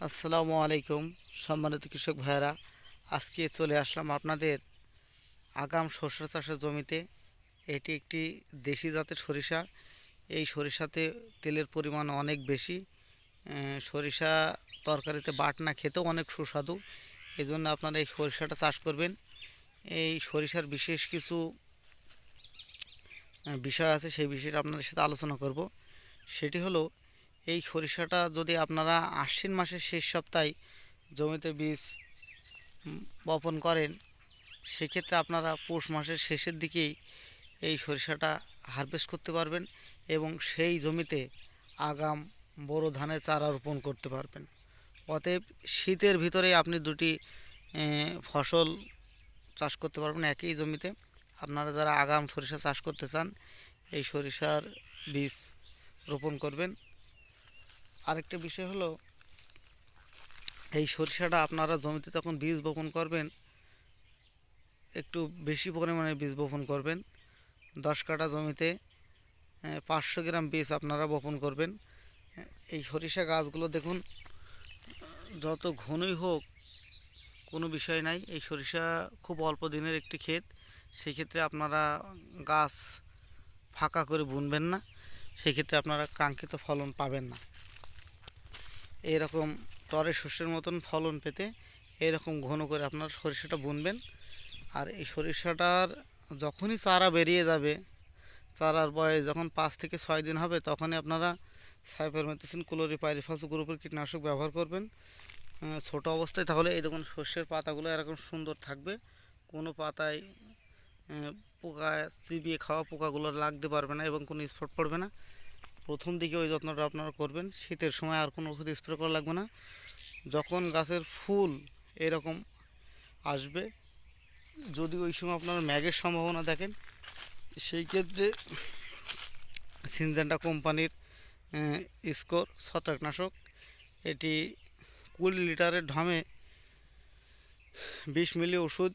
আসসালামু আলাইকুম সম্মানিত কৃষক ভাইয়েরা। আজকে চলে আসলাম আপনাদের আগাম সরিষা চাষের জমিতে। এটি একটি দেশি জাতের সরিষা। এই সরিষাতে তেলের পরিমাণ অনেক বেশি। সরিষা তরকারিতে বাটনা খেতেও অনেক সুস্বাদু। এই জন্য আপনারা এই সরিষাটা চাষ করবেন। এই সরিষার বিশেষ কিছু বিষয় আছে, সেই বিষয়টা আপনাদের সাথে আলোচনা করব। সেটি হলো, এই সরিষাটা যদি আপনারা আশ্বিন মাসের শেষ সপ্তাহে জমিতে বীজ বপন করেন, সেক্ষেত্রে আপনারা পৌষ মাসের শেষের দিকেই এই সরিষাটা হারভেস্ট করতে পারবেন এবং সেই জমিতে আগাম বোরো ধানের চারা রোপণ করতে পারবেন। অতএব শীতের ভিতরেই আপনি দুটি ফসল চাষ করতে পারবেন একই জমিতে। আপনারা যারা আগাম সরিষা চাষ করতে চান, এই সরিষার বীজ রোপণ করবেন। আরেকটা বিষয় হলো, এই সরিষাটা আপনারা জমিতে যখন বীজ বপন করবেন, একটু বেশি পরিমাণে বীজ বপন করবেন। 10 কাঠা জমিতে 500 গ্রাম বীজ আপনারা বপন করবেন। এই সরিষা গাছগুলো দেখুন, যত ঘনই হোক কোনো বিষয় নাই। এই সরিষা খুব অল্প দিনের একটি ক্ষেত, সেই ক্ষেত্রে আপনারা গাছ ফাঁকা করে বুনবেন না, সেই ক্ষেত্রে আপনারা কাঙ্ক্ষিত ফলন পাবেন না। এরকম তরের শস্যের মতন ফলন পেতে এরকম ঘন করে আপনারা সরিষাটা বুনবেন। আর এই সরিষাটার যখনই চারা বেরিয়ে যাবে, চারার বয়স যখন 5 থেকে 6 দিন হবে, তখনই আপনারা সাইপারমেথ্রিন ক্লোরিপাইরিফাস গ্রুপের কীটনাশক ব্যবহার করবেন ছোট অবস্থায়। তাহলে এই দেখুন শস্যের পাতাগুলো এরকম সুন্দর থাকবে, কোনো পাতায় পোকা চিবিয়ে খাওয়া পোকাগুলো লাগতে পারবে না এবং কোনো স্পট পড়বে না। প্রথম দিকে ওই যত্নটা আপনারা করবেন। শীতের সময় আর কোনো ওষুধ স্প্রে করা লাগবে না। যখন গাছের ফুল এরকম আসবে, যদি ওই সময় আপনারা ম্যাগের সম্ভাবনা দেখেন, সেই ক্ষেত্রে সিনজেন্টা কোম্পানির স্কোর ছত্রাকনাশক, এটি 20 লিটারের ঢামে 20 মিলি ওষুধ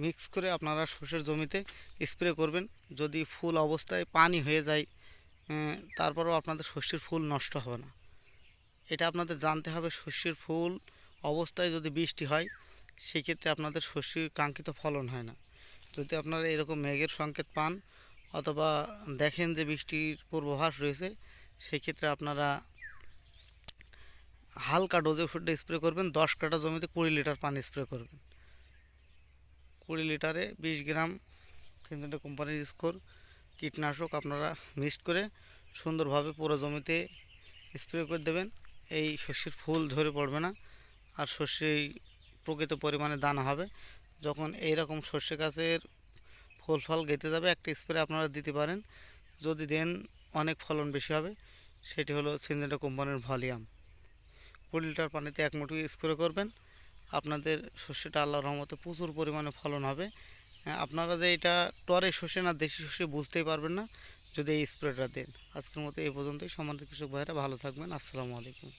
মিক্স করে আপনারা শস্যের জমিতে স্প্রে করবেন। যদি ফুল অবস্থায় পানি হয়ে যায়, তারপরেও আপনাদের শস্যের ফুল নষ্ট হবে না। এটা আপনাদের জানতে হবে। শস্যের ফুল অবস্থায় যদি বৃষ্টি হয়, সেক্ষেত্রে আপনাদের শস্যের কাঙ্ক্ষিত ফলন হয় না। যদি আপনারা এরকম মেঘের সংকেত পান অথবা দেখেন যে বৃষ্টির পূর্বাভাস রয়েছে, সেক্ষেত্রে আপনারা হালকা ডোজে ওষুধটা স্প্রে করবেন। 10 কাঠা জমিতে 20 লিটার পানি স্প্রে করবেন। 20 লিটারে 20 গ্রাম সিনজেন্টা কোম্পানির স্কোর কীটনাশক আপনারা মিক্সড করে সুন্দরভাবে পুরো জমিতে স্প্রে করে দেবেন। এই শস্যের ফুল ঝরে পড়বে না, আর শস্যেই প্রকৃত পরিমাণে দানা হবে। যখন এইরকম শস্য গাছের ফুল ফল গেঁথে যাবে, একটা স্প্রে আপনারা দিতে পারেন। যদি দেন, অনেক ফলন বেশি হবে। সেটি হলো সিনজেন্টা কোম্পানির ভলিউম। 20 লিটার পানিতে 1 মুঠি স্প্রে করবেন। আপনাদের শস্যটা আল্লাহর রহমতে প্রচুর পরিমাণে ফলন হবে। আপনারা যে এটা টরে শস্য না দেশি শস্য বুঝতেই পারবেন না যদি এই স্প্রেটা দেন। আজকের মতো এই পর্যন্তই। সম্মানিত কৃষক ভাইরা ভালো থাকবেন। আসসালামু আলাইকুম।